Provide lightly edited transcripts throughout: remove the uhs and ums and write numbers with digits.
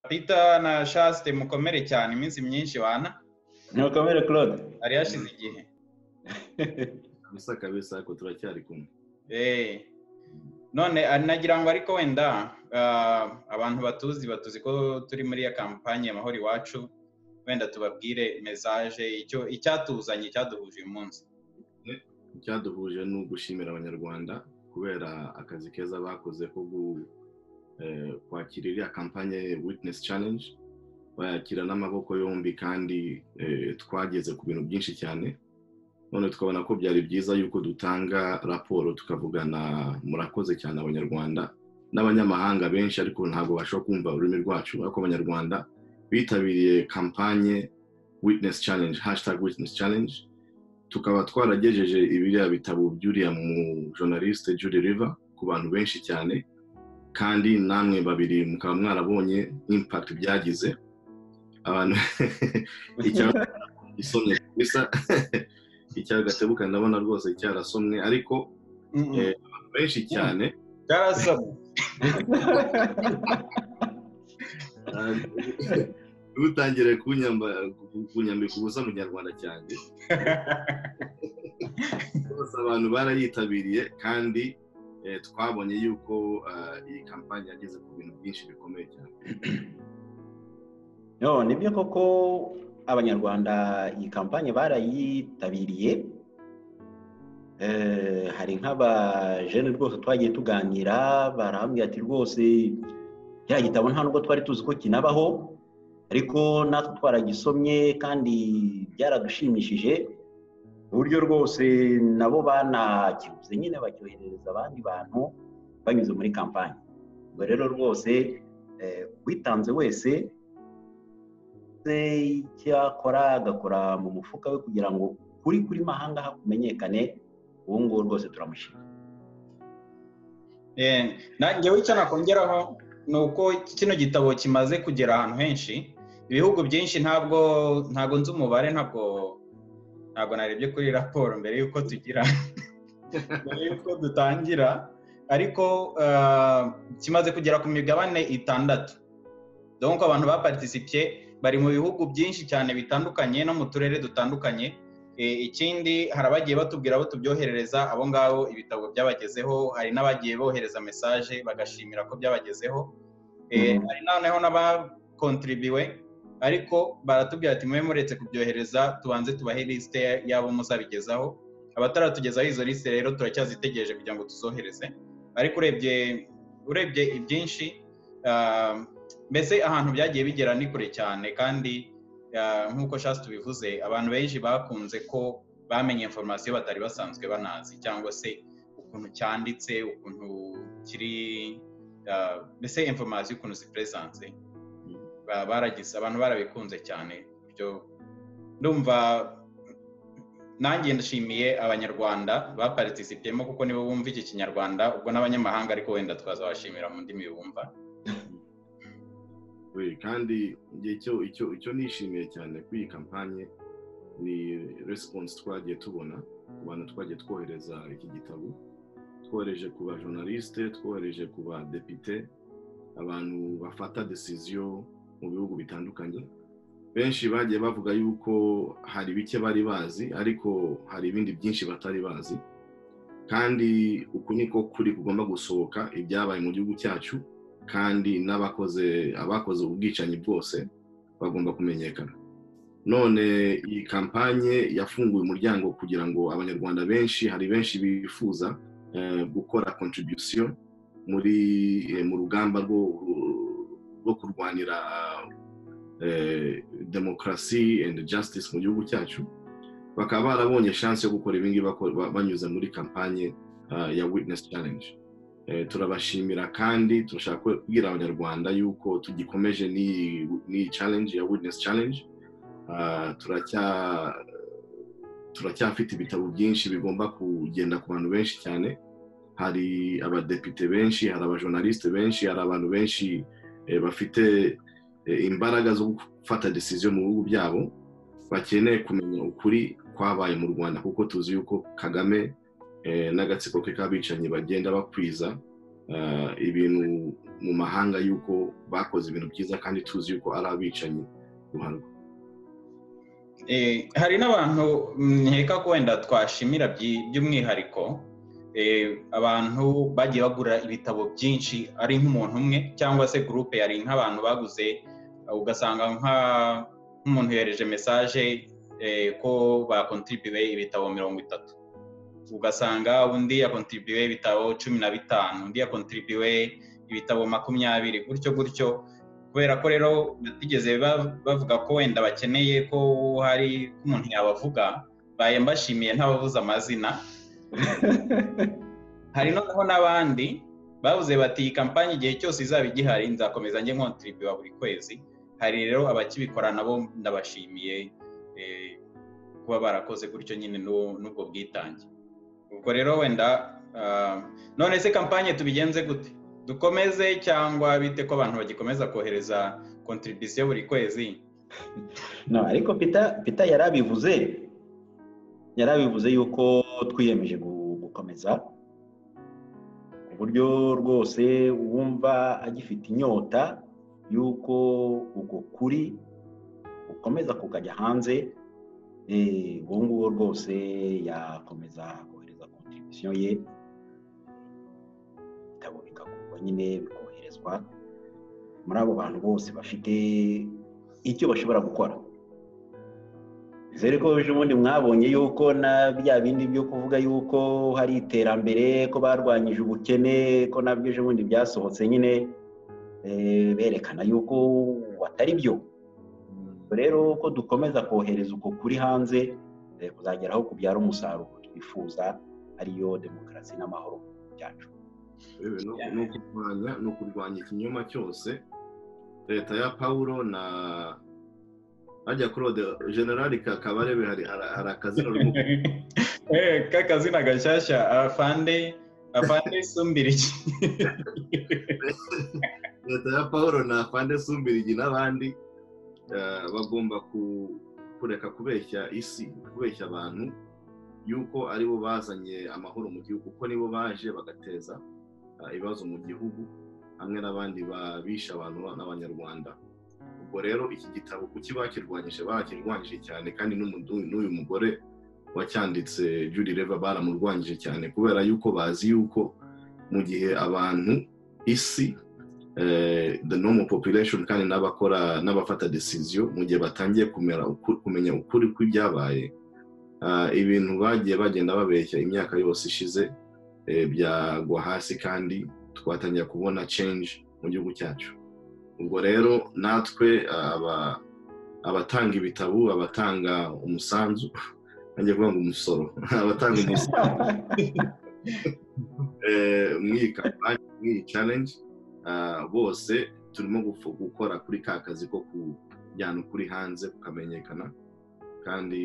Peter na Shaste mukomere cyane iminsi myinshi wana. Mukomere Claude. Ari yashize igihe. Kabisa ko turacyari kumwe. None anagira ngo ariko wenda abantu batuzi ko turi muri ya kampanye Amahoro Iwacu, wenda tubabwire message icyatuzanye cyaduhuje uyu munsi. Cyaduhuje no gushimira abanyarwanda kubera akazi keza bakoze ko kwakirira kampanye Witness Challenge, bayakira n'amaboko yombi kandi twageze ku bintu byinshi cyane. None tukabona ko byari byiza yuko dutanga raporo tukavugana murakoze cyane abanyarwanda n'abanyamahanga benshi ariko ntabwo bashobora kumva ururimi rwacu, ariko abanyarwanda bitabiriye kampanye Witness Challenge #Witness Challenge. Tukaba twaragejeje ibiriya bitabo by'uriya mu journaliste Judy River ku bantu benshi cyane, kandi namwe babiri mukaba mwarabonye impact byagize abantu isomye bisa icyagatebuka ndabona rwose cyarasomwe, ariko benshi cyane cyarasomwe utangire kunyambika ubusa mu Nyarwanda cyane. Bose abantu barayitabiriye kandi twabonye yuko iyi kampanye yageze ku bintu byinshi bikomeye cyane. Nibyo koko abanyarwanda iyi kampanye barayitabiriye. Hari nk'abajene rwose twagiye tuganira barambwira ati rwose cya gitabo nta nubwo twari tuzi ko kinabaho, ariko natwe twaragisomye kandi byaradushimishije uburyo rwose nabo banakivuze nyine bacyoherereza abandi bantu banyuze muri kampanye. Ubwo rero rwose witanze wese icyakora agakora mu mufuka we kugira ngo kuri mahanga hakumenyekane, uwo nguwo rwose turamushima. Nanjyewe icyo nakongeraho ni uko kino gitabo kimaze kugera ahantu henshi, ibihugu byinshi. ntabwo nzi umubare, ntabwo narebye kuri raporo mbere y'uko dutangira, ariko kimaze kugera ku migabane 6. Donc abantu baparticipiye bari mu bihugu byinshi cyane bitandukanye no mu turere dutandukanye. Ikindi hari abagiye batubwira abo tubyoherereza, abo ngabo ibitabo byabagezeho. Hari n'abagiye bohereza message bagashimira ko byabagezeho. Hari noneho n'abakontribuwe, ariko baratubwira ati mwe muretse kubyohereza tubanze tubahe liste yabo muzabigezaho. Abataratugezaho izo liste rero turacyazitegereje kugira ngo tuzohereze. Ariko urebye ibyinshi, mbese ahantu byagiye bigera ni kure cyane, kandi nk'uko Shaste tubivuze, abantu benshi bakunze ko bamenye information batari basanzwe banazi, cyangwa se ukuntu cyanditse, ukuntu kiri, mbese information ukuntu zipresence baragize, abantu barabikunze cyane. Byo ndumva nanjye ndashimiye abanyarwanda baparticipiyemo kuko nibo bumva iki Kinyarwanda, ubwo n'abanyamahanga ariko wenda twazabashimira mu ndimi bumva. Kandi icyo nishimiye cyane kuri iyi kampanye ni response twagiye tubona ku bantu twagiye twohereza iki gitabo. Twohereje ku ba journaliste, twohereje ku ba depite, abantu bafata decision mu bihugu bitandukanye. Benshi bagiye bavuga yuko hari bike bari bazi, ariko hari ibindi byinshi batari bazi, kandi uku niko kuri kugomba gusohoka ibyabaye mu gihugu cyacu, kandi abakoze ubwicanyi bwose bagomba kumenyekana. None iyi kampanye yafunguye umuryango kugira ngo abanyarwanda hari benshi bifuza gukora contribution mu rugamba rwo kurwanira demokarasi and justice mu gihugu cyacu. Bakaba barabonye chance yo gukora ibingi banyuze muri kampanye ya Witness Challenge. Turabashimira kandi turashaka kubwira abanyarwanda yuko tugikomeje ni challenge ya Witness Challenge. Turacyafite ibitabo byinshi bigomba kugenda ku bantu benshi cyane. Hari abadepite benshi, hari abajournaliste benshi, hari abantu benshi bafite imbaraga zo gufata decision mu bihugu byabo, bakeneye kumenya ukuri kwabaye mu Rwanda, kuko tuzi yuko Kagame n'agatsiko ke kabicanyi bagenda bakwiza ibintu mu mahanga yuko bakoze ibintu byiza kandi tuzi yuko ari abicanyi ruharwa. Hari n'abantu nkeka ko wenda twashimira by'umwihariko abantu bagiye bagura ibitabo byinshi ari nk'umuntu umwe cyangwa se groupe yari nk'abantu baguze, ugasanga nk'umuntu yohereje message ko bakontribuye ibitabo 30, ugasanga undi yakontribuye ibitabo 15, undi yakontribuye ibitabo 20, gutyo kubera ko rero batigeze bavuga ko wenda bakeneye ko hari umuntu yabavuga, baye mbashimiye ntabavuza amazina. Hari noneho n'abandi bavuze bati kampanye igihe cyose izaba igihari nzakomeza njye nkontribuye buri kwezi. Hari rero abakibikora nabo ndabashimiye kuba barakoze gutyo nyine n'ubwo bwitange. Ubwo rero wenda none se kampanye tubigenze gute? Dukomeze cyangwa bite ko abantu bagikomeza kohereza contribution buri kwezi? No, ariko Peter yarabivuze yuko twiyemeje gukomeza ku buryo rwose wumva agifite inyota yuko ubwo kuri ukomeza kukajya hanze, uwo nguwo rwose yakomeza kohereza contribution ye, ibitabo bikagurwa nyine bikoherezwa muri abo bantu bose bafite icyo bashobora gukora. Zere ko ejo bundi mwabonye yuko na bya bindi byo kuvuga yuko hari iterambere, ko barwanyije ubukene, ko nabyo ejo bundi byasohotse nyine berekana yuko atari byo. Rero ko dukomeza kohereza uko kuri hanze kuzageraho kubyara umusaruro twifuza, ariyo demokarasi n'amahoro byacu. No kurwanya ikinyoma cyose. Leta ya Paulo na ajya Claude General Kabarebe hari akazina kazina gashyashya afande Sumbirigi. Leta ya Paulo na afande Sumbirigi n'abandi bagomba kureka kubeshya isi, kubeshya abantu yuko aribo bazanye amahoro mu gihugu, kuko nibo baje bagateza ibibazo mu gihugu hamwe n'abandi babisha abantu n'abanyarwanda. Ubwo rero iki gitabo kuki bakirwanyije cyane, kandi n'uyu mugore wacyanditse Julie Reva baramurwanyije cyane, kubera yuko bazi yuko mu gihe abantu isi the normal population kandi n'abafata decision mu gihe batangiye kumenya ukuri kw'ibyabaye, ibintu bagiye bagenda babeshya imyaka yose ishize byagwa hasi kandi twatangiye kubona change mu gihugu cyacu. Ubwo rero natwe abatanga ibitabo, abatanga umusanzu, nanjye kuvuga ngo umusoro, abatanga umusanzu mw'iyi kampanye, mw'iyi challenge, bose turimo gukora kuri ka kazi ko kujyana ukuri hanze kukamenyekana. Kandi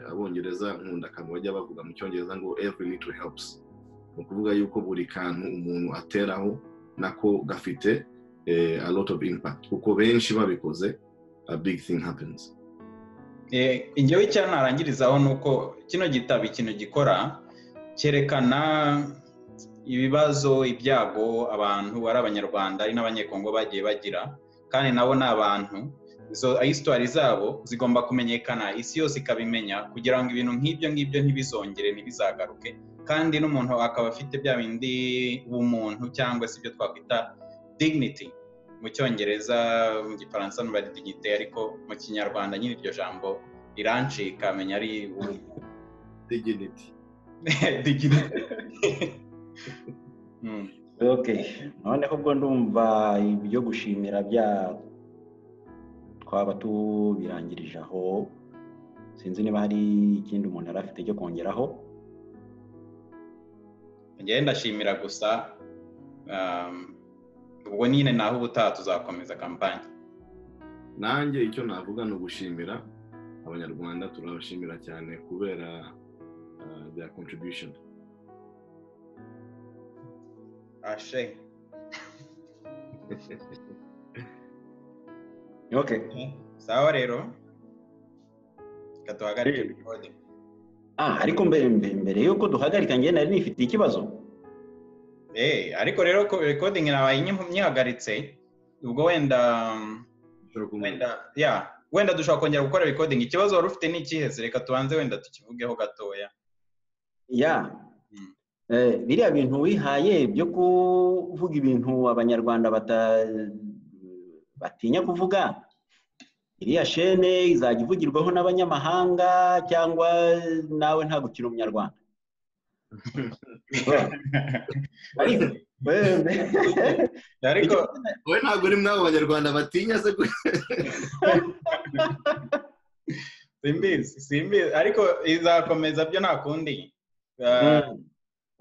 abongereza nkunda akantu bajya bavuga mu cyongereza ngo every little helps, ni ukuvuga yuko buri kantu umuntu ateraho nako gafite a lot of impact, kuko benshi babikoze a big thing happens. Ingewe cyane narangirizaho nuko kino gitabo ikintu gikora cyerekana ibibazo, ibyago abantu ari abanyarwanda ari n'abanyekongo bagiye bagira, kandi nabo ni abantu, izo histoire zabo zigomba kumenyekana, isi yose ikabimenya, kugira ngo ibintu nk'ibyo ntibizongere, ntibizagaruke, kandi n'umuntu akaba afite bya bindi ubumuntu cyangwa se ibyo twakwita dignity mu cyongereza, mu gifaransa no bari dignité, ariko mu kinyarwanda nyine iryo jambo rirancika, amenya ari dignity. Okay, noneho ubwo ndumva ibyo gushimira twaba tubirangirije aho. Sinzi niba hari ikindi umuntu arafite cyo kongeraho. Njye ndashimira gusa, ubwo nyine naho ubutaha tuzakomeza kampanye. Nanjye icyo navuga ni ugushimira abanyarwanda, turabashimira cyane kubera their contribution. Ashe. Okay. Sawa rero. Katuhagarike recording. Ariko mbere yuko duhagarika njye nari nifite ikibazo. ariko rero recording nabaye nyihagaritse ubwo wenda dushobora kongera gukora recording. Ikibazo wari ufite ni ikihe? Reka tubanze wenda tukivugeho gatoya. Biriya bintu wihaye byo kuvuga ibintu abanyarwanda batinya kuvuga, iriya shene izajya ivugirwaho n'abanyamahanga cyangwa nawe nta gukina umunyarwanda? Ariko wowe ntabwo uri mwabo banyarwanda batinya se? simbizi ariko izakomeza byo nta kundi.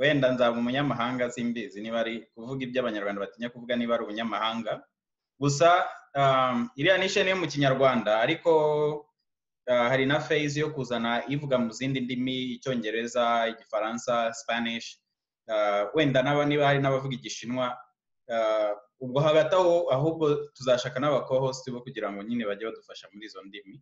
Wenda nzaba umunyamahanga, simbizi niba ari kuvuga ibyo abanyarwanda batinya kuvuga niba ari ubunyamahanga. Gusa iriya ni shene yo mu kinyarwanda, ariko hari na phase yo kuzana ivuga mu zindi ndimi, icyongereza, igifaransa, Spanish, wenda niba hari n'abavuga igishinwa. Ubwo hagati aho ahubwo tuzashaka n'abakohost bo kugira ngo nyine bajye badufasha muri izo ndimi.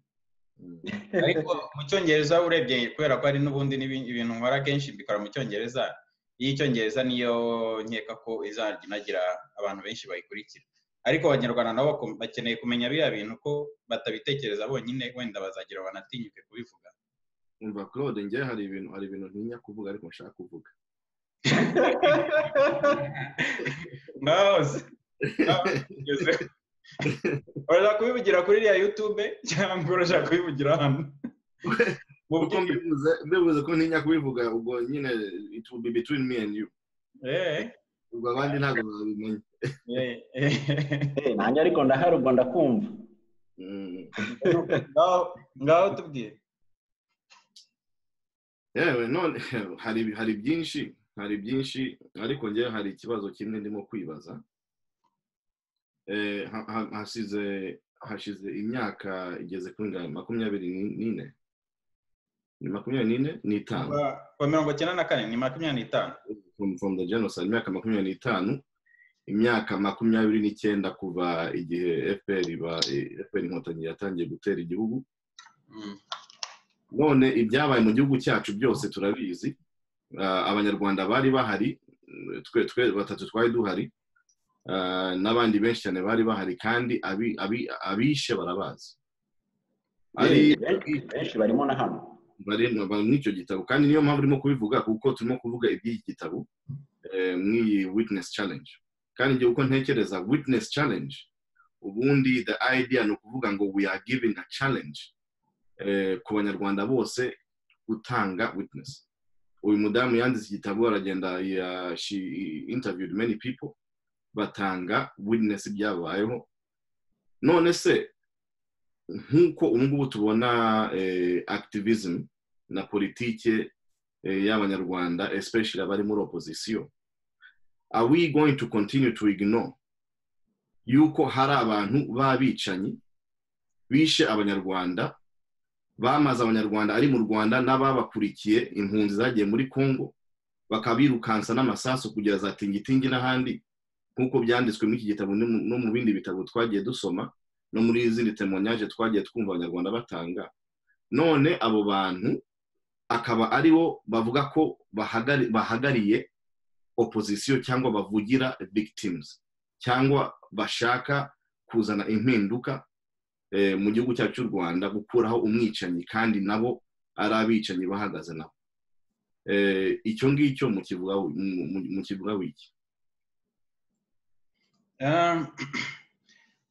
Ariko mu cyongereza urebye, kubera ko ari n'ubundi ibintu nkora kenshi mbikora mu cyongereza, icyongereza niyo nkeka ko izajya inagira abantu benshi bayikurikira. Ariko abanyarwanda nabo bakeneye kumenya biriya bintu ko batabitekereza bonyine, wenda bazagira banatinyuke kubivuga. Umva Claude, njye hari ibintu ntinya kuvuga ariko nshaka kuvuga. Urashaka kubivugira kuri iriya YouTube cyangwa urashaka kubivugira hano? Uko mbivuze ko ntinya kubivuga, ubwo nyine it will be between me and you. Ubwo abandi ntabwo babimenya. Nanjye ariko ndahari, ubwo ndakumva. Ngaho tubwire. None hari byinshi ariko njye hari ikibazo kimwe ndimo kwibaza. Hashize imyaka igeze kuri 24. Ni 24 n'itanu. Kwa 94 ni 25. From the genocide, imyaka 25, imyaka 29 kuva igihe FPR inkotanyi yatangiye gutera igihugu. None ibyabaye mu gihugu cyacu byose turabizi. Abanyarwanda bari bahari, twe batatu twari duhari, n'abandi benshi cyane bari bahari, kandi abishe barabazi. Benshi barimo na hano. Bari n'icyo gitabo, kandi niyo mpamvu urimo kubivuga, kuko turimo kuvuga iby'iki gitabo mw'iyi witness challenge. Kandi njye uko ntekereza witness challenge, ubundi the idea ni ukuvuga ngo we are giving a challenge ku banyarwanda bose gutanga witness. Uyu mudamu yanditse igitabo, aragenda she interviewed many people, batanga witness ibyabayeho. None se nkuko ubu tubona activism na politike y'abanyarwanda, especially abari muri opposition, are we going to continue to ignore yuko hari abantu babicanyi bishe abanyarwanda, bamaze abanyarwanda ari mu Rwanda n'ababakurikiye, impunzi zagiye muri Congo, bakabirukansa n'amasasu kugera za Tingitingi n'ahandi, nkuko byanditswe muri iki gitabo no mu bindi bitabo twagiye dusoma, no muri izindi témoignage twagiye twumva abanyarwanda batanga. None abo bantu akaba aribo bavuga ko bahagariye opposition cyangwa bavugira victims, cyangwa bashaka kuzana impinduka mu gihugu cyacu cy'u Rwanda, gukuraho umwicanyi kandi nabo ari abicanyi bahagaze nabo. Icyo ngicyo mu kivuga wiki.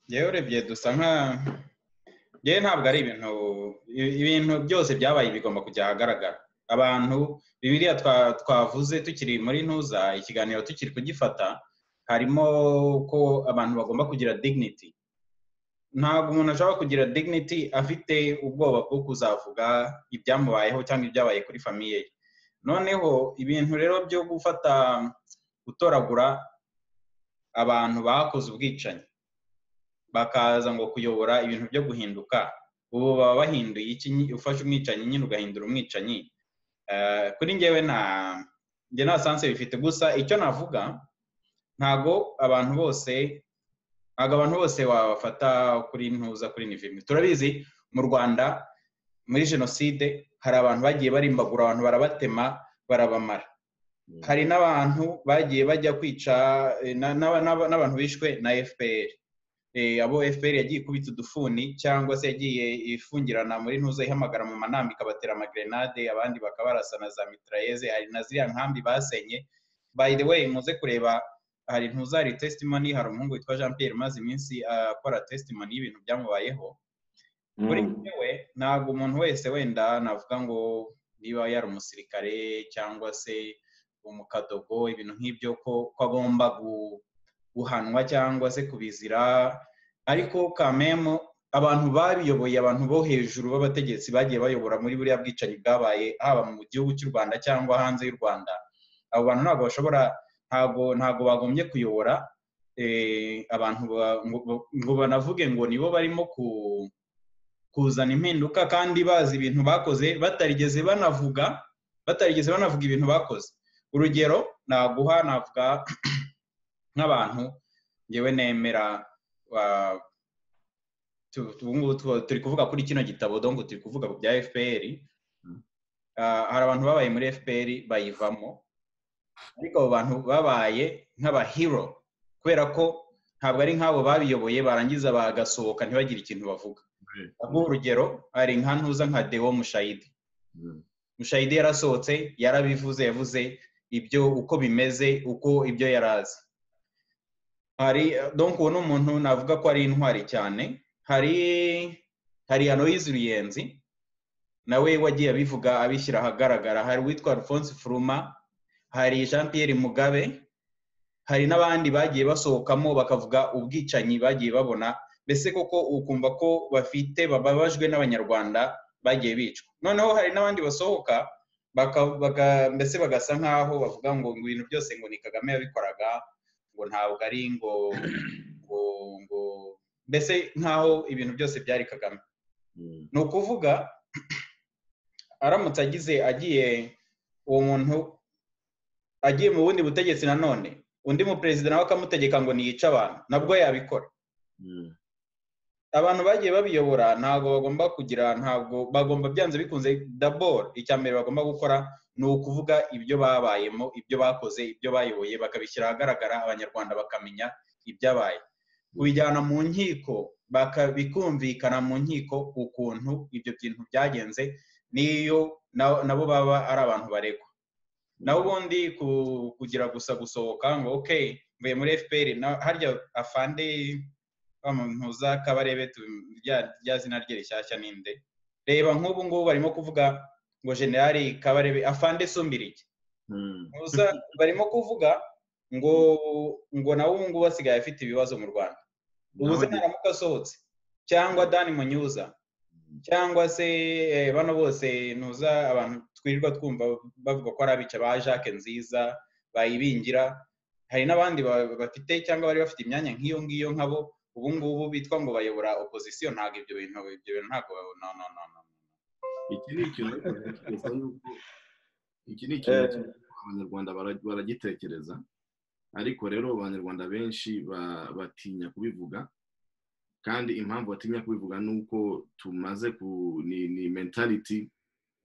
Yewe urebye dusa yewe ntabwo ari ibintu byose byabaye bigomba kujya ahagaragara. Abantu Bibiliya twavuze tukiri muri ntuza ikiganiro tukiri kugifata, harimo ko abantu bagomba kugira dignity. Ntabwo umuntu ashobora kugira dignity afite ubwoba bwo kuzavuga ibyamubayeho cyangwa ibyabaye kuri famiye ye. Noneho ibintu rero byo gutoragura abantu bakoze ubwicanyi bakaza ngo kuyobora ibintu byo guhinduka, ubu baba bahinduye iki? Ufashe umwicanyi nyine ugahindura umwicanyi. Kuri njyewe nta sanse bifite. Gusa icyo navuga, ntago abantu bose wabafata kuri ntuza kuri nivimi. Turabizi mu Rwanda muri jenoside hari abantu bagiye barimbagura abantu, barabatema barabamara. hari n'abantu bagiye bajya kwica n'abantu bishwe na FPR. Abo FPR yagiye kubita udufuni cyangwa se yagiye ifungirana muri ntuza ihamagara mu manama ikabatera amagrenade, abandi bakabarasana za mitrailleuses. Hari na ziriya nkambi basenye. By the way, muze kureba, hari ntuza hari testimony, hari umuhungu witwa Jean Pierre maze iminsi akora testimony y'ibintu byamubayeho. Kuri we ntabwo umuntu wese wenda navuga ngo niba yari umusirikare cyangwa se umukadogo ibintu nk'ibyo ko agomba guhanwa cyangwa se kubizira, ariko kamemo abantu babiyoboye, abantu bo hejuru b'abategetsi bagiye bayobora muri buriya bwicanyi bwabaye haba mu gihugu cy'u Rwanda cyangwa hanze y'u Rwanda. Abo bantu ntabwo bashobora, ntabwo bagombye kuyobora abantu ngo banavuge ngo nibo barimo kuzana impinduka kandi bazi ibintu bakoze batarigeze banavuga ibintu bakoze. Urugero naguha, navuga nk'abantu ngewe nemera, turi kuvuga kuri kino gitabo, donc turi kuvuga ku bya FPR. Hari abantu babaye muri FPR bayivamo, ariko abo bantu babaye nk'abahero kubera ko ntabwo ari nk'abo babiyoboye barangiza bagasohoka ntibagire ikintu bavuga. Urugero hari nka ntuza nka Deo Mushayidi. Mushayidi yarasohotse, yarabivuze, yavuze ibyo uko bimeze, uko ibyo yarazi. Donc uwo n'umuntu navuga ko ari intwari cyane. Hari Aloys Ruyenzi nawe wagiye abivuga abishyira ahagaragara. Hari witwa Alphonse Furuma, hari Jean Pierre Mugabe, hari n'abandi bagiye basohokamo bakavuga ubwicanyi bagiye babona, mbese koko ukumva ko bababajwe n'abanyarwanda bagiye bicwa. Noneho hari n'abandi basohoka mbese bagasa nkaho bavuga ngo ibintu byose ngo ni Kagame yabikoraga, ngo ntabwo ari ngo mbese nkaho ibintu byose byari Kagame. Ni ukuvuga aramutse agiye uwo muntu agiye mu bundi butegetsi, nanone undi mu president nawe akamutegeka ngo niyica abantu, nabwo yabikora. Abantu bagiye babiyobora ntabwo bagomba byanze bikunze. D'abord icyambere bagomba gukora ni ukuvuga ibyo babayemo, ibyo bakoze, ibyo bayoboye, bakabishyira ahagaragara, abanyarwanda bakamenya ibyabaye, kubijyana mu nkiko, bikumvikana mu nkiko ukuntu ibyo bintu byagenze, niyo nabo baba ari abantu baregwa. Naho ubundi kugira gusa gusohoka ngo okay mvuye muri FPR, harya afande ntuza Kabarebe rya zina rye rishyashya ninde? Reba nk'ubu ngubu barimo kuvuga ngo Generali Kabarebe afande Sumbirigi. Ntuza barimo kuvuga ngo nawe ubu ngubu basigaye afite ibibazo mu Rwanda. Ubuze naramuka asohotse, cyangwa Dani Munyuza, cyangwa se bano bose ntuza abantu twirirwa twumva bavuga ko ari abica ba Jacques Nziza, bayibingira. Hari n'abandi bafite cyangwa bari bafite imyanya nk'iyo ngiyo nkabo ubu ngubu bitwa ngo bayobora opposition. Ntabwo ibyo bintu ntabwo no. Iki ni ikintu abanyarwanda baragitekereza, ariko rero abanyarwanda benshi batinya kubivuga, kandi impamvu batinya kubivuga nuko tumaze ni mentality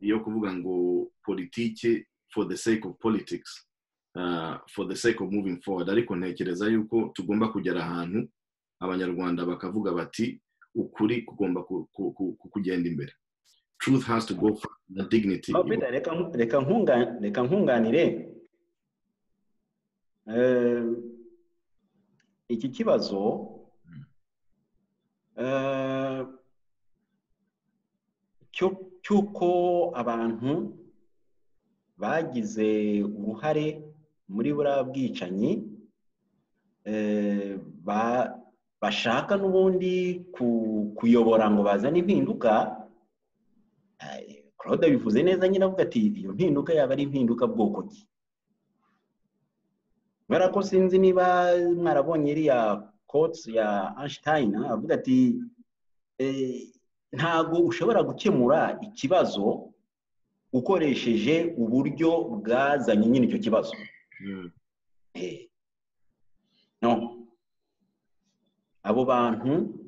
yo kuvuga ngo politike for the sake of politics, for the sake of moving forward. Ariko ntekereza yuko tugomba kugera ahantu abanyarwanda bakavuga bati ukuri kugomba kugenda imbere. Truth has to go for the dignity. Reka nkunganire iki kibazo cy'uko abantu bagize uruhare muri buriya bwicanyi bashaka n'ubundi kuyobora ngo bazane impinduka. Claude bivuze neza nyine avuga ati iyo mpinduka yaba ari impinduka bwoko ki? Kubera ko sinzi niba mwarabonye iriya quotes ya Einstein avuga ati ntago ushobora gukemura ikibazo ukoresheje uburyo bwazanye nyine icyo kibazo. No, abo bantu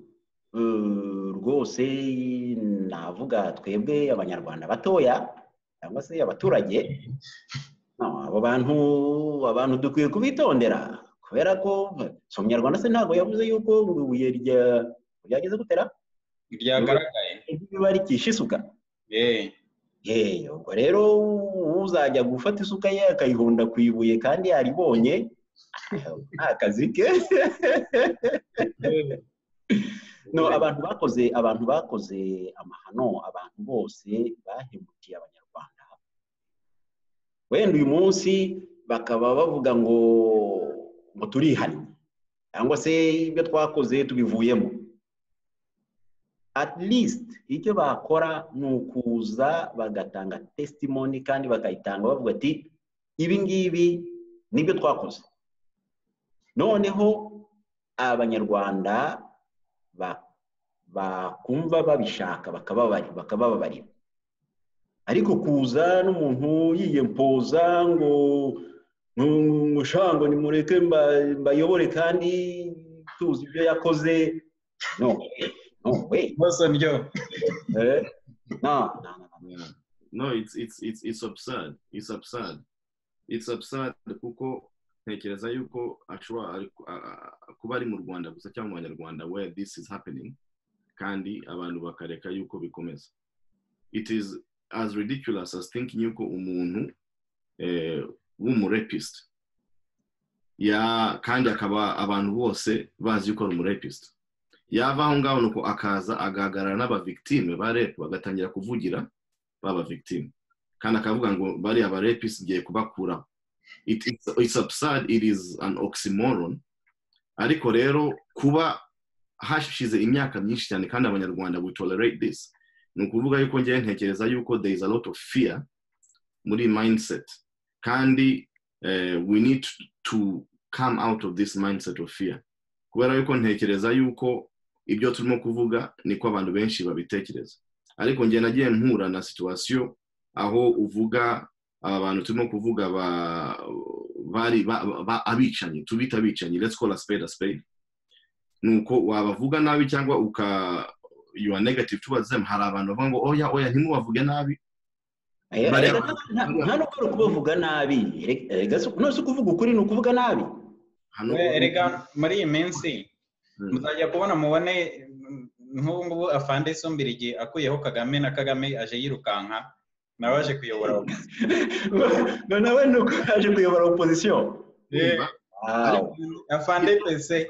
rwose navuga twebwe abanyarwanda batoya cyangwa se abaturage abo abantu dukwiye kubitondera kubera ko so Munyarwanda se ntabwo yavuze yuko ngo ibuye ryageze gutera ryagaragaye biba rikisha isuka. Ubwo rero uzajya gufata isuka ye akayihonda ku ibuye kandi yaribonye akazi ke. No, abantu bakoze amahano, abantu bose bahemukiye abanyarwanda. Wenda uyu munsi bakaba bavuga ngo turihanye cyangwa se ibyo twakoze tubivuyemo. At least icyo bakora ni ukuza bagatanga testimony kandi bakayitanga bavuga ati ibi ngibi nibyo twakoze. Noneho abanyarwanda bakumva babishaka bakababarira. Ariko kuza n'umuntu yiyempoza ngo mushango nimureke mbayobore kandi tuzi ibyo yakoze. No way. No, it's absurd. It's absurd kuko ntekereza yuko ashobora kuba ari mu Rwanda gusa cyangwa mu Banyarwanda where this is happening kandi abantu bakareka yuko bikomeza. It is as ridiculous as thinking yuko umuntu w'umurapist kandi akaba abantu bose bazi yuko ari umurapist yava aho ngaho nuko akaza agahagarara n'abavictime ba rape bagatangira kuvugira baba victime kandi akavuga ngo bari abarapist ngiye kubakuraho. It's absurd, it is an oxymoron. Ariko rero kuba hashize imyaka myinshi cyane kandi abanyarwanda we tolerate this, ni ukuvuga yuko ngiye ntekereza yuko there is a lot of fear muri mindset kandi we need to come out of this mindset of fear. Kubera yuko ntekereza yuko ibyo turimo kuvuga niko abantu benshi babitekereza. Ariko ngiye nagiye mpura na situation aho uvuga abantu turimo kuvuga bari abicanyi, tubita abicanyi, let's call a spade. Nuko wabavuga nabi cyangwa you are negative towards them. Hari abantu bavuga ngo oya ntimubavuge nabi. Nta n'ubwo kubavuga nabi. Nose kuvuga ukuri ni ukuvuga nabi. Erega muri iyi minsi muzajya kubona mubone nk'ubu ngubu Afande Sombirigi akuyeho Kagame na Kagame aje yirukanka nawe aje kuyobora nawe nuko aje kuyobora opposition. Afande pese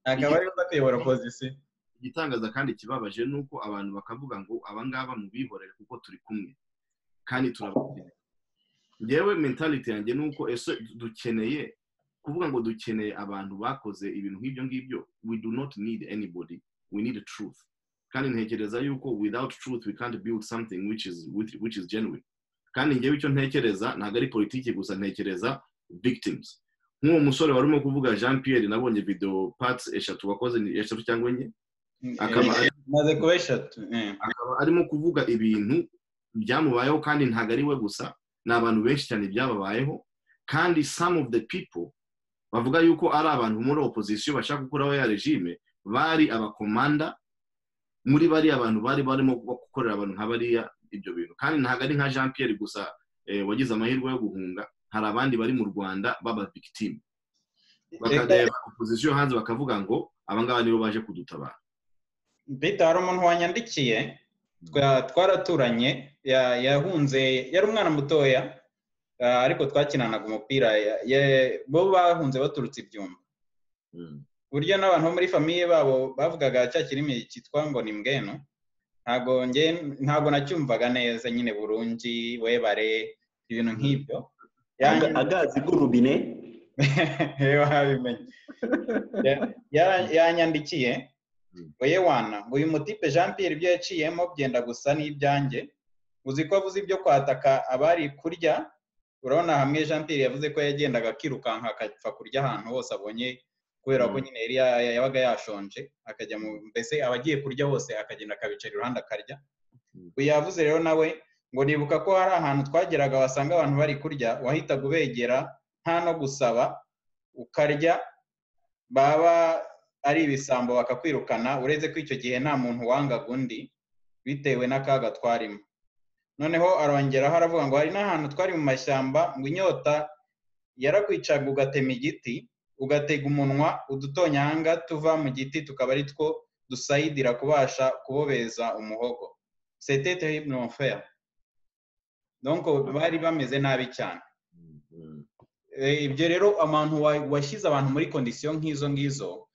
akaba ari kuyobora opposition. Igitangaza kandi kibabaje nuko abantu bakavuga ngo abangaba mu bihorere kuko turi kumwe kandi turabakeneye. Ngewe mentality yanjye nuko dukeneye kuvuga ngo dukeneye abantu bakoze ibintu nk'ibyo ngibyo. We do not need anybody, we need a truth. Kandi ntekereza yuko without truth we can't build something which is genuine. Kandi ngewe icyo ntekereza ntabwo ari politiki gusa, ntekereza victims. Nk'uwo musore warimo kuvuga Jean Pierre, nabonye video parts 3 wakoze 3 cyangwa 4 akaba maze kuba 3 akaba arimo kuvuga ibintu byamubayeho kandi ntabwo ari we gusa, n'abantu benshi cyane byababayeho. Kandi some of the people bavuga yuko ari abantu muri opposition bashaka gukuraho ya regime bari abakomanda muri bari abantu bari barimo gukorera abantu nk'abariya ibyo bintu. Kandi ntabwo ari nka Jean Pierre gusa wagize amahirwe yo guhunga, hari abandi bari mu Rwanda baba victime bakagera opposition hanze bakavuga ngo abangaba nibo baje kudutabara. Peter hari umuntu wanyandikiye twaraturanye yahunze, yari umwana mutoya ariko twakinanaga umupira, bo bahunze baturutse Ibyumba. Buryo n'abantu muri famille babo bavugaga cya kirimi cyitwa ngo ni mbweno, ntago nacyumvaga neza nyine Burungi Webare ibintu nk'ibyo agazi gurubine wabimenye. Yanyandikiye oye wana ngo uyu mutipe Jean Pierre ibyo yaciyemo byenda gusa n'ibyanjye, uzi ko avuze ibyo kwataka abari kurya. Urabona hamwe Jean Pierre yavuze ko yagendaga akirukanka akapfa kurya ahantu hose abonye kubera ko nyine yabaga yashonje, akajya mu mbese abagiye kurya hose akagenda akabicara iruhande akarya. Yavuze rero nawe ngo nibuka ko hari ahantu twageraga wasanga abantu bari kurya wahitaga ubegera nta no gusaba ukarya, baba ari ibisambo bakakwirukana. Ureze ko icyo gihe nta muntu wangaga undi bitewe n'akaga twarimo. noneho arongeraho aravuga ngo hari n'ahantu twari mu mashyamba ngo inyota yarakwicaga ugatema igiti ugatega umunwa udutonyanga tuva mu giti tukaba ari two dusayidira kubasha kubobeza umuhogo. C'était terrible en fer. Donc bari bameze nabi cyane. Ibyo rero abantu washyize abantu muri condition nk'izo ngizo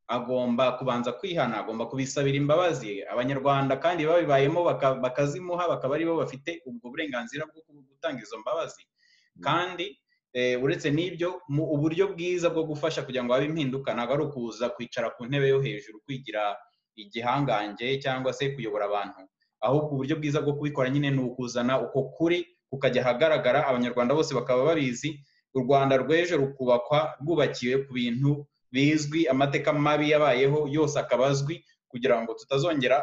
agomba kubanza kwihana, agomba kubisabira imbabazi abanyarwanda, kandi babibayemo bakazimuha, bakaba ari bo bafite ubwo burenganzira bwo gutanga izo mbabazi. Kandi uretse n'ibyo uburyo bwiza bwo gufasha kugira ngo habe impinduka ntabwo ari ukuza kwicara ku ntebe yo hejuru kwigira igihangange cyangwa se kuyobora abantu, ahubwo uburyo bwiza bwo kubikora nyine ni ukuzana uko kuri kukajya ahagaragara, abanyarwanda bose bakaba babizi, u Rwanda rw'ejo rukubakwa rwubakiwe ku bintu bizwi, amateka mabi yabayeho yose akaba azwi, kugira ngo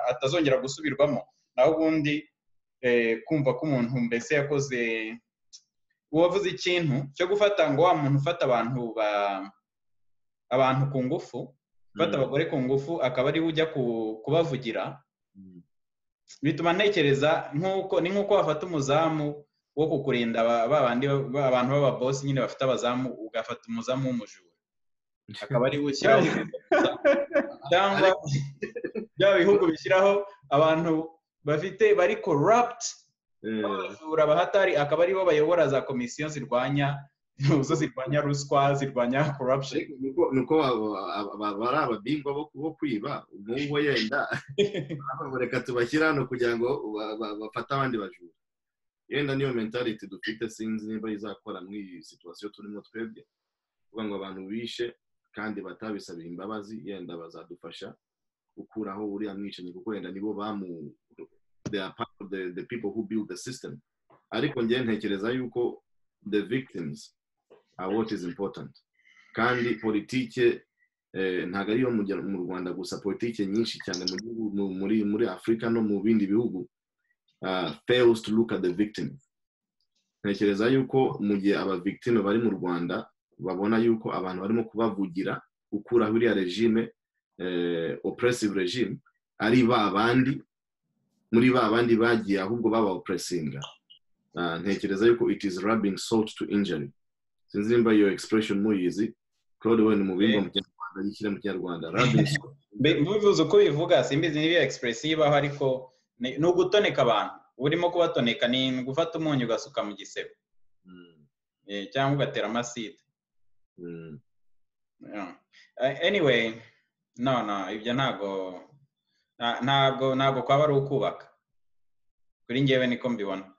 atazongera gusubirwamo. Naho ubundi kumva ko umuntu mbese yakoze uwavuze ikintu cyo gufata ngo wa muntu ufata abantu ku ngufu, ufata abagore ku ngufu akaba ari ujya kubavugira, bituma ntekereza ni nk'uko wafata umuzamu wo kukurinda abantu b'ababosi nyine bafite abazamu, ugafata umuzamu w'umujura akaba ari ushyiraho cyangwa bya bihugu bishyiraho abantu bari corrupt abajura bahatari, akaba aribo bayobora za komisiyo zirwanya ruswa, zirwanya corruption. nuko bari ababingwa bo kwiba, ubwo yenda reka tubashyira hano kugira ngo bafate abandi bajura. Yenda niyo mentality dufite, sinzi niba izakora muri iyi situation turimo twebwe, kuvuga ngo abantu bishe kandi batabisabira imbabazi yenda bazadufasha gukuraho uriya mwicanyi, kuko yenda nibo they are part of the people who build the system. Ariko njye ntekereza yuko the victims are what is important. Kandi politike ntago ariyo mu Rwanda gusa, politike nyinshi cyane muri Afrika no mu bindi bihugu fails to look at the victim. Ntekereza yuko mu gihe aba victim bari mu Rwanda babona yuko abantu barimo kubavugira ukuraho uriya regime, oppressive regime, ari muri babandi bagiye ahubwo baba oppressinga. Ntekereza yuko it is rubbing salt to injury. Sinzi nimba iyo expression muyizi, Claude we mu bimbo mu Kinyarwanda yishyira mu Kinyarwanda rubbing salt. Mubivuze uko bivuga, simbizi niba expression ibaho, ariko ni ugutoneka abantu, urimo kubatoneka ni gufata umunyu ugasuka mu gisebe cyangwa ugatera amaside. Anyway, no ibyo ntabwo kwaba ari ukubaka kuri njyewe, niko mbibona.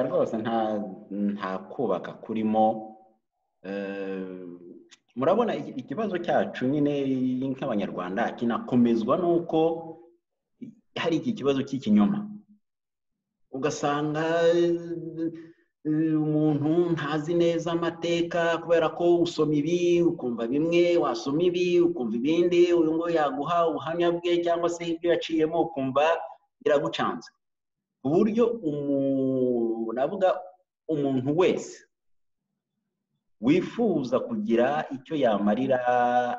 Rwose nta kubaka kurimo. Murabona ikibazo cyacu nyine nk'abanyarwanda kinakomezwa nuko hari iki kibazo cy'ikinyoma. Ugasanga umuntu ntazi neza amateka kubera ko usoma ibi ukumva bimwe, wasoma ibi ukumva ibindi, uyu ngo yaguha ubuhamya bwe cyangwa se ibyo yaciyemo ukumva biragucanze. Uburyo navuga umuntu wese wifuza kugira icyo yamarira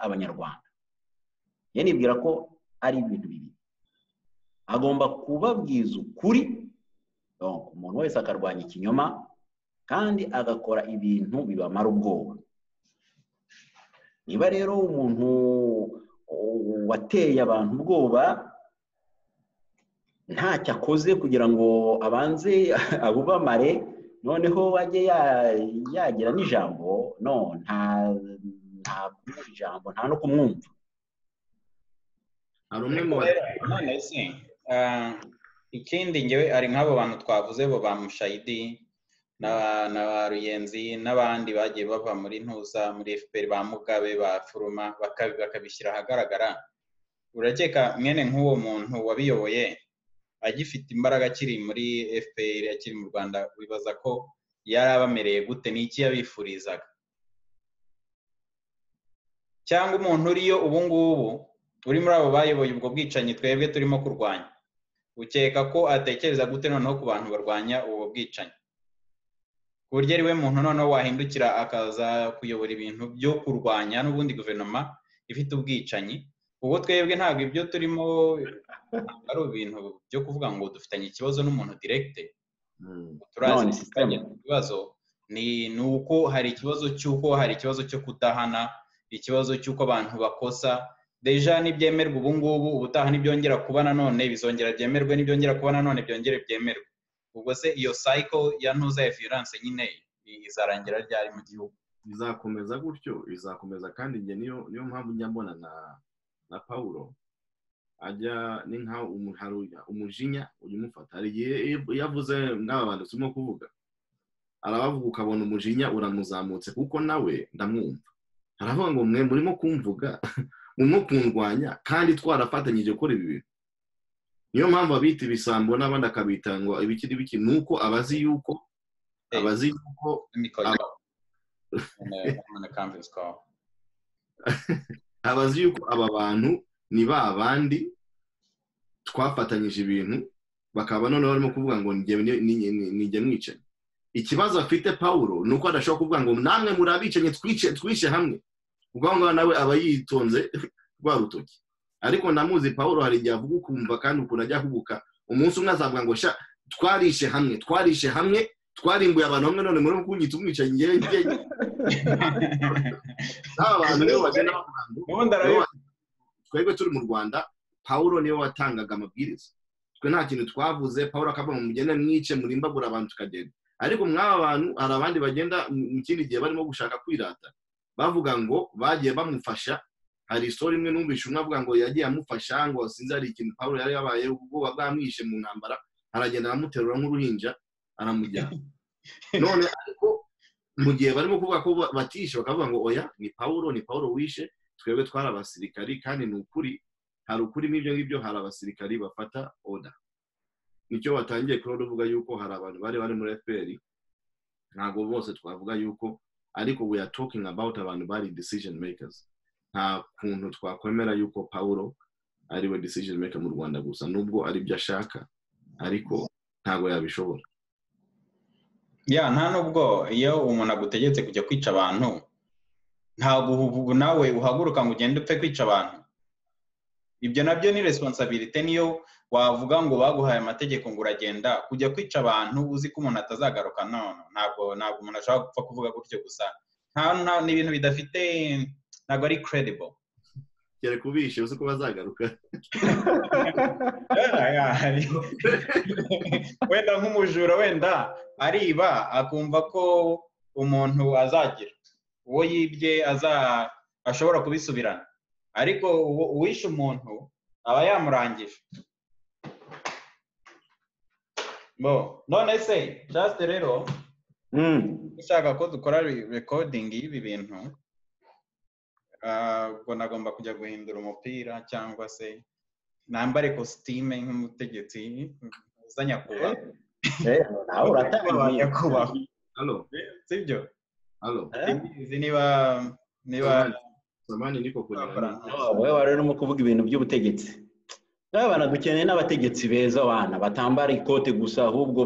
abanyarwanda, nibwira ko ari ibintu bibi. Agomba kubabwiza ukuri, umuntu wese akarwanya ikinyoma kandi agakora ibintu bibamara ubwoba. Niba rero umuntu wateye abantu ubwoba ntacyo akoze kugira ngo abanze abubamare, noneho wajye yagira n'ijambo, nta ijambo, nta no kumwumva. Ikindi ngewe ari nk'abo bantu twavuze bo ba Mushayidi na Ruyenzi n'abandi bagiye bava muri FPR, ba Mugabe, ba Furuma, bakabishyira ahagaragara. Urakeka mwene nk'uwo muntu wabiyoboye agifite imbaraga akiri muri FPR, akiri mu Rwanda, wibaza ko yari abamereye gute? Ni iki yabifurizaga? Cyangwa umuntu uriyo ubu ngubu uri muri abo bayoboye ubwo bwicanyi twebwe turimo kurwanya, ukeka ko atekereza gute noneho ku bantu barwanya ubu bwicanyi? Ku buryo ari we muntu noneho wahindukira akaza kuyobora ibintu byo kurwanya n'ubundi guverinoma ifite ubwicanyi. Ubwo twebwe ntabwo ibyo turimo ari ibintu byo kuvuga ngo dufitanye ikibazo n'umuntu direct None turazi system. ikibazo ni uko hari ikibazo cyo kudahana, ikibazo cy'uko abantu bakosa deja n'ibyemerwa ubu ngubu, ubutaha n'ibyongera kuba nanone bizongera byemerwe, n'ibyongera kuba nanone byongere byemerwe. Ubwo se iyo cycle ya ntuza ya violence nyine izarangira ryari mu gihugu? Izakomeza gutyo, izakomeza. Kandi njye niyo mpamvu njya mbona na Paulo ajya ni nka umujinya uyimufata. Hari igihe yavuze n'aba bantu turimo kuvuga, arabavuga ukabona umujinya uramuzamutse, kuko nawe ndamwumva aravuga ngo mwe murimo kumvuga murimo kundwanya kandi twarafatanyije gukora ibi bintu. Niyo mpamvu abita ibisambo n'abandi akabita ngo ibikiri biki, nuko abazi yuko abazi yuko aba bantu ni ba bandi twafatanyije ibintu, bakaba noneho barimo kuvuga ngo nijye mwicaye. Ikibazo afite Paulo nuko adashobora kuvuga ngo namwe muri abicanye twishe hamwe, ubwo ngo nawe aba yitonze rwa rutoki. Ariko namuzi Paulo hari igihe avuga ukumva, kandi ukuntu ajya kuvuga umunsi umwe azavuga ngo sha twarishe hamwe twarimbuye abantu hamwe, none muri kunyita umwicaye ngenge. Abantu rero bagenda bavuga ngo twebwe turi mu Rwanda, Paulo niwe watangaga amabwiriza, twe nta kintu twavuze. Paulo akavuga ngo mugende mwice murimbagura abantu tukagenda. Ariko mwaba bantu hari abandi bagenda mu kindi gihe barimo gushaka kwirata, bavuga ngo bagiye bamufasha. Hari story imwe numvishe umwe avuga ngo yagiye amufasha, ngo sinzi hari ikintu Paulo yari yabaye ubwo bwamwishe mu ntambara, aragenda aramuterura nk'uruhinja aramujyana. None ariko mu gihe barimo kuvuga ko batishe, bakavuga ngo oya ni Paulo wishe, twebwe twari abasirikari. kandi ni ukuri, hari ukuri n'ibyo ngibyo, hari abasirikari bafata order. Nicyo watangiye kuri uvuga yuko hari abantu bari muri FPR, ntabwo bose twavuga yuko, ariko we are talking about abantu bari decision makers. Nta kuntu twakwemera yuko Paulo ari we decision maker mu Rwanda gusa, nubwo ari byo ashaka, ariko ntabwo yabishobora. Nta nubwo iyo umuntu agutegetse kujya kwica abantu, ntabwo nawe uhaguruka ngo ugende upfe kwica abantu. Ibyo nabyo ni responsibility. Niyo wavuga ngo baguhaye amategeko ngo uragenda kujya kwica abantu uzi ko umuntu atazagaruka, ntabwo umuntu ashobora gupfa kuvuga gutyo gusa. Ni ibintu bidafite, ntabwo ari credible. Cyere kubishe uzi ko bazagaruka. Wenda nk'umujura wenda ariba akumva ko umuntu azagira uwo yibye ashobora kubisubirana, ariko uwishe umuntu aba yamurangije. None se just rero ushaka ko dukora recording y'ibi bintu, ubwo nagomba kujya guhindura umupira cyangwa se nambare costume nk'umutegetsi uzanya kuba. Nawe uratangiye kuba. Hello. Sibyo? Hello. Niba Samani niko kurira. Wowe wari urimo kuvuga ibintu by'ubutegetsi. Abana dukeneye n'abategetsi beza, abana batambara ikote gusa, ahubwo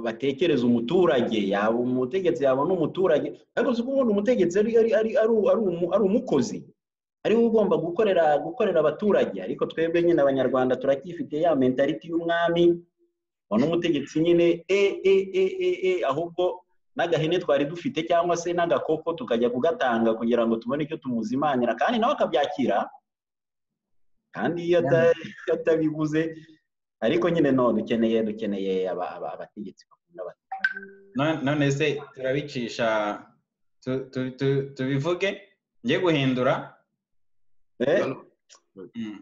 batekereza umuturage. Yaba umutegetsi yabona umuturage, ariko si kubona umutegetsi ari umukozi, ari ugomba gukorera abaturage. Ariko twebwe nyine abanyarwanda turacyifite ya mentality y'umwami, wana umutegetsi nyine ahubwo n'agahene twari dufite cyangwa se n'agakoko tukajya kugatanga kugira ngo tubone icyo tumuzimanira, kandi nawe akabyakira, kandi iyo atabibuze. Ariko nyine dukeneye abategetsi bakunda abaturage. None se turabicisha tubivuge, ngiye guhindura.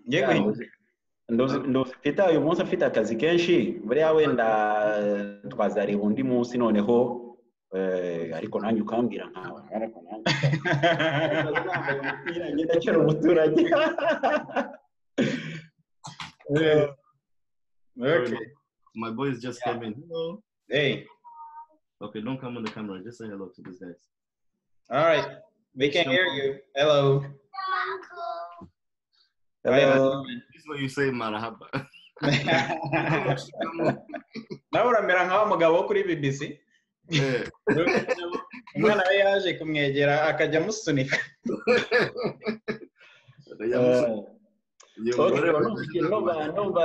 Ngiye guhindura. Ndufite uyu munsi afite akazi kenshi, buriya wenda twazareba undi munsi noneho, ariko nanjye ukambwira nkawe, ariko nanjye ndakira umuturage. Okay. My boys just came in. Hello. Hey. Okay, don't come on the camera. Just say hello to these guys. All right. We can hear you. Hello. Hello. This is what you say, marahaba. Nawe uramera nk'aho mugabo kuri BBC. Umwana we yaje kumwegera akajya amusunika. numva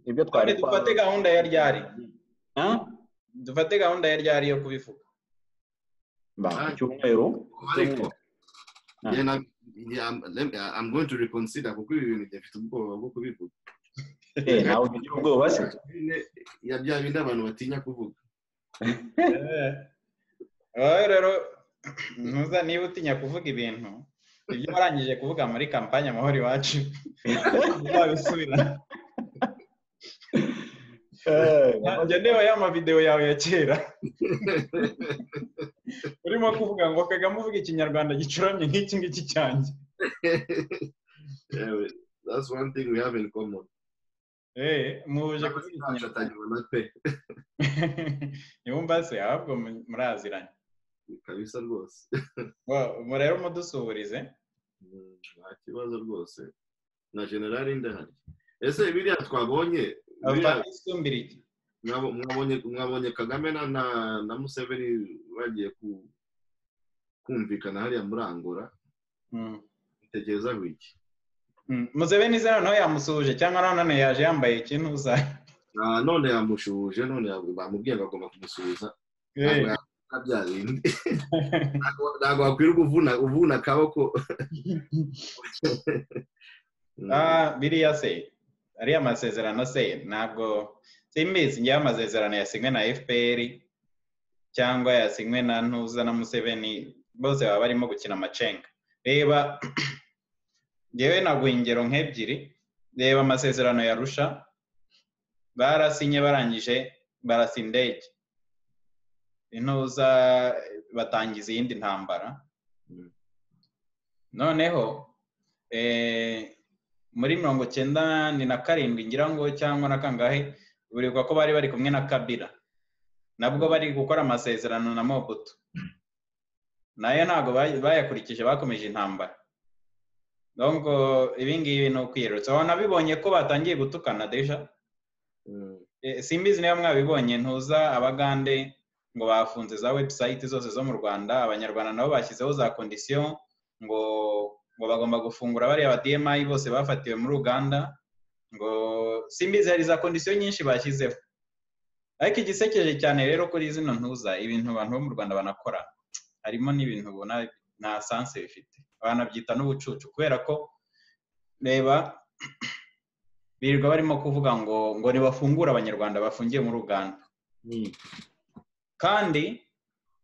ibyo twari dufate gahunda ya ryari dufate gahunda ya ryari yo kubivuga cyumweru I'm going to reconsider kuko ibi bintu byafite ubwoba bwo kubivuga nawe ufite ubwoba se ya bya bindi abantu batinya kuvuga rero ntuza niba utinya kuvuga ibintu ibyo warangije kuvuga muri kampanye amahoro iwacu uzabisubira njya ndeba ya mavideo yawe ya kera urimo kuvuga ngo Kagame uvuga ikinyarwanda gicuramye nk'iki ngiki cyanjye. That's one thing we have in common. Muje kuvuga ikinyarwanda pe nyumva se ahubwo muraziranye kabisa rwose. Murero mudusuhurize nta kibazo rwose na generali ndahari. Ese biriya twabonye mwabonye Kagame na Museveni bagiye kumvikana hariya muri Angola. Tekereza wiki Museveni zero no yamusuhuje cyangwa none yaje yambaye ikintu uza none yamushuhuje none bamubwiye ngo agomba kumusuhuza kabyarindi ntabwo wakwirwa uvuna kaboko biriya se ari amasezerano se ntabwo simbizi njye amasezerano yasinywe na FPR cyangwa yasinywe na Ntuza na Museveni bose baba barimo gukina amacenga. Reba ngewe naguha ingero nk'ebyiri. Reba amasezerano ya Arusha barasinye barangije barasa indege Intuza batangiza iyindi ntambara. Noneho muri 1997 ngira ngo cyangwa na kangahe burikwa ko bari kumwe na Kabila nabwo bari gukora amasezerano na Mobutu nayo ntago bayakurikije bakomeje intambara. Donc ibingibi no kwirutsa aho nabibonye ko batangiye gutukana deja. Simbizi niyo mwabibonye Ntuza Abagande ngo bafunze za website zose zo mu Rwanda. Abanyarwanda nabo bashyizeho za condition ngo bagomba gufungura bari aba DMI bose bafatiwe muri Uganda. Ngo simbizi hari za condition nyinshi bashyizeho. Ariko igisekeje cyane rero kuri zino Ntuza ibintu abantu bo mu Rwanda banakora harimo n'ibintu ubona nta sanse bifite. Banabyita n'ubucucu kubera ko reba birirwa barimo kuvuga ngo nibafungura abanyarwanda bafungiye muri Uganda. Kandi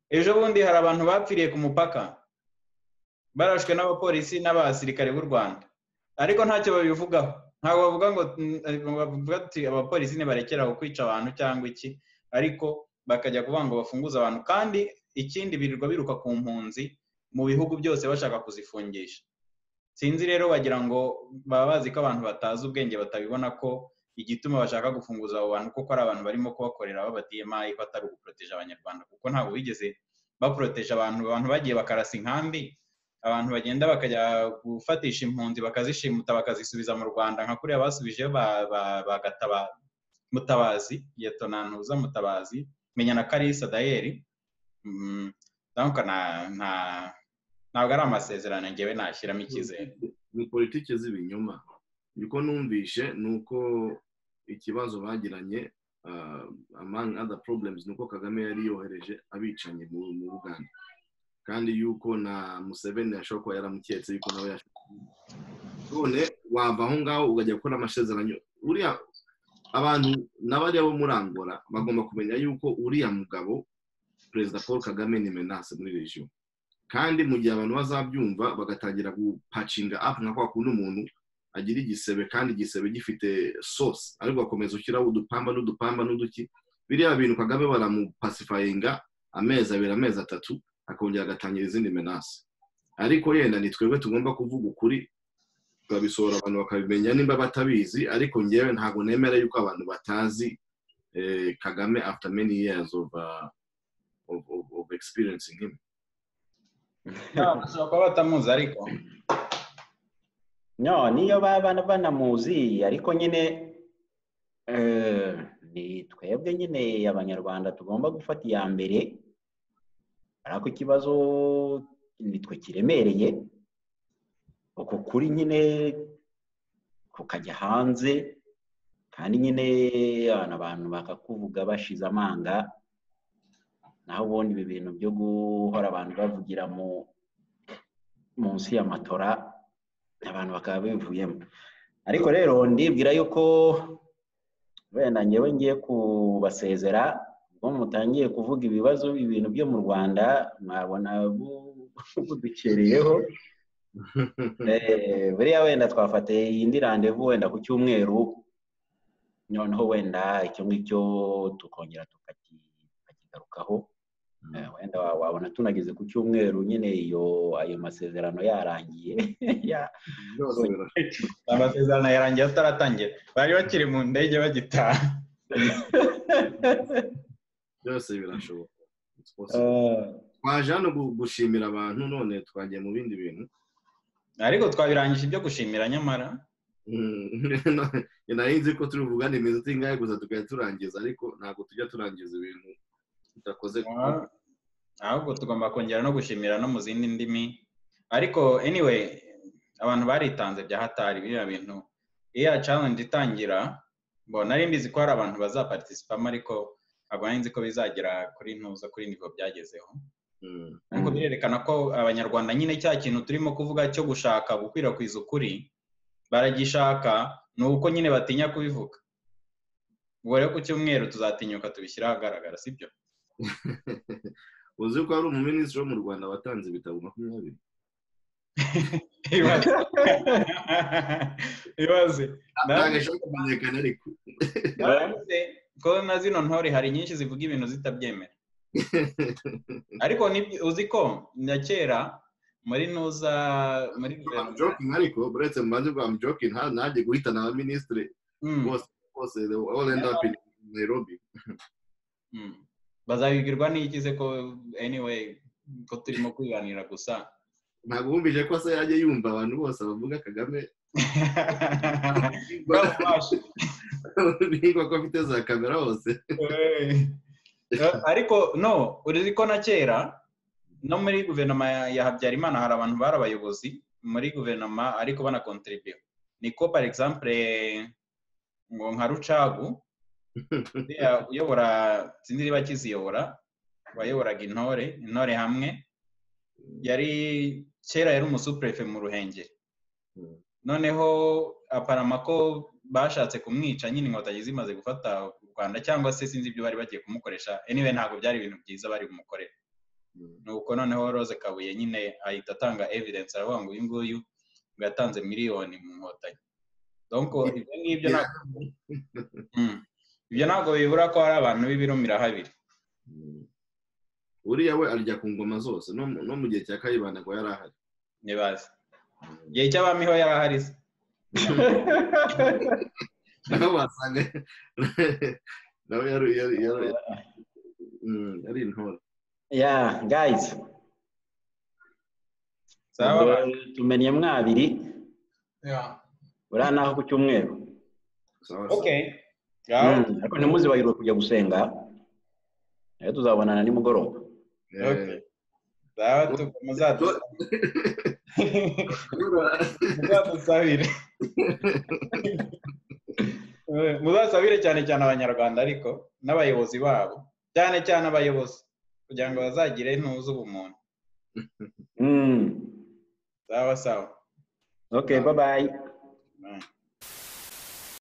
ejo bundi hari abantu bapfiriye ku mupaka barashwe n'abapolisi n'abasirikare b'u Rwanda ariko ntacyo babivugaho. Ntabwo bavuga ngo bavuga ati abapolisi nibarekeraho kwica abantu cyangwa iki, ariko bakajya kuvuga ngo bafunguze abantu. Kandi ikindi birirwa biruka ku mpunzi mu bihugu byose bashaka kuzifungisha. Sinzi rero bagira ngo baba bazi ko abantu batazi ubwenge batabibona ko igituma bashaka gufunguza abo bantu kuko ari abantu barimo kubakorera babadiyema ko atari uguproteja abanyarwanda kuko ntabwo bigeze baproteja abantu bagiye bakarasa inkambi, abantu bagenda bakajya gufatisha impunzi bakazishimuta bakazisubiza mu Rwanda nka kuriya basubije bagataba Mutabazi Liyetona Ntuza Mutabazi menya na Kalisa Dayeri. Donc ntabwo ari amasezerano ngewe nashyiramo icyizere. Ni politiki z'ibinyoma. Niko numvishe nuko ikibazo bagiranye among other problems nuko Kagame yari yohereje abicanye mu Uganda kandi yuko na Museveni yashobora kuba yaramuketse yuko nawe none wava aho ngaho ugajya gukora amasezerano. Uriya abantu n'abari abo muri Angola bagomba kumenya yuko uriya mugabo Perezida Paul Kagame ni menace muri region. Kandi mu gihe abantu bazabyumva bagatangira gupacinga up nka kwa kundi umuntu agira igisebe kandi igisebe gifite sauce ariko akomeza ushyiraho udupamba n'uduki. Biriya bintu Kagame baramupacifyinga amezi 2 amezi 3 akongera agatangira izindi menace. Ariko yenda ni twebwe tugomba kuvuga ukuri babisohora abantu bakabimenya nimba batabizi. Ariko ngewe ntago nemera yuko abantu batazi Kagame after many years of experiencing him. Ntabwo batamuzi ariko niyo banamuzi ariko nyine ni twebwe nyine abanyarwanda tugomba gufata iya mbere. Ariko ikibazo nitwe kiremereye uko kuri nyine ukajya hanze kandi nyine abantu bakakuvuga bashize amanga, naho ubundi ibi bintu byo guhora abantu bavugira munsi y'amatora abantu bakaba bivuyemo. Ariko rero ndibwira yuko wenda ngewe ngiye kubasezera ubwo mutangiye kuvuga ibibazo ibintu byo mu Rwanda mwabona budukereyeho. Buriya wenda twafate indi randevu wenda ku cyumweru, noneho wenda icyo ngicyo tukongera tukakigarukaho. Wenda wabona tunageze ku cyumweru nyine ayo masezerano yarangiye. Amasezerano yarangiye ataratangira, bari bakiri mu ndege bagitaha. Byose birashoboka. Twaje hano gushimira abantu, none twagiye mu bindi bintu. Ariko twabirangije ibyo gushimira nyamara. Nari nzi ko turi buvugane iminota ingahe gusa tukajya turangiza, ariko ntabwo tujya turangiza ibintu tudakoze. Ahubwo tugomba kongera no gushimira no mu zindi ndimi. Ariko anyway, abantu baritanze bya hatari biriya bintu. Iya challenge itangira, nari mbizi ko hari abantu bazaparticipamo, ariko ntabwo nari nzi ko bizagera kuri nivo byagezeho. Ariko birerekana ko abanyarwanda nyine cya kintu turimo kuvuga cyo gushaka gukwirakwiza ukuri baragishaka, ni uko nyine batinya kubivuga. Ubwo rero ku cyumweru tuzatinyuka tubishyira ahagaragara, sibyo? Uzi ko hari umuminisitiri wo mu Rwanda watanze ibitabo 20. Ibaze. Nagashaka kumenyekana ariko. Ko na zino ntore hari nyinshi zivuga ibintu zitabyemera. Ariko uzi ko na kera muri joking, ariko buretse mbanze bwa joking ntajye guhitana aba ministre bose they all end up in Nairobi. Bazabigirwa n'ikize ko anyway ko turimo kwiganira gusa. Ntabwo wumvije ko se yaje yumva abantu bose bavuga Kagame. Niba ko afite za kamera hose. Ariko no, uri ko na kera no muri guverinoma ya Habyarimana hari abantu bari abayobozi muri guverinoma ariko bana contribute. Niko par exemple ngo nka Rucagu uyobora sindiri bakiziyobora, bayoboraga intore hamwe, yari kera yari umusuprefe mu Ruhengeri. Noneho aparama ko bashatse kumwica nyine inkotanyi zimaze gufata u Rwanda, cyangwa se sinzi ibyo bari bagiye kumukoresha. Anyway ntabwo byari ibintu byiza bari bumukorera. Nuko noneho Rose Kabuye nyine ahita atanga evidence aravuga ngo uyu nguyu yatanze miliyoni mu nkotanyi. Donc ibyo ngibyo ntabwo bibura ko hari abantu b'ibirumira habiri. Uriya we arya ku ngoma zose, no mu gihe cya Kayibanda ngo yari ahari. Nibaze igihe cy'abami ho yari ahari se. Naho basanga nawe yari intore. Yeah, guys. Sawa, tumenye mwabiri. Yeah. Ura naho ku cyumweru. Okay. Ariko ntimuzi bayirwa kujya gusenga. Tuzabonana nimugoroba. Okay. Sawa, muzasabire cyane cyane abanyarwanda ariko n'abayobozi babo, cyane cyane abayobozi kugira ngo bazagire intuzo ubumuntu. Sawa. Okay, bye bye.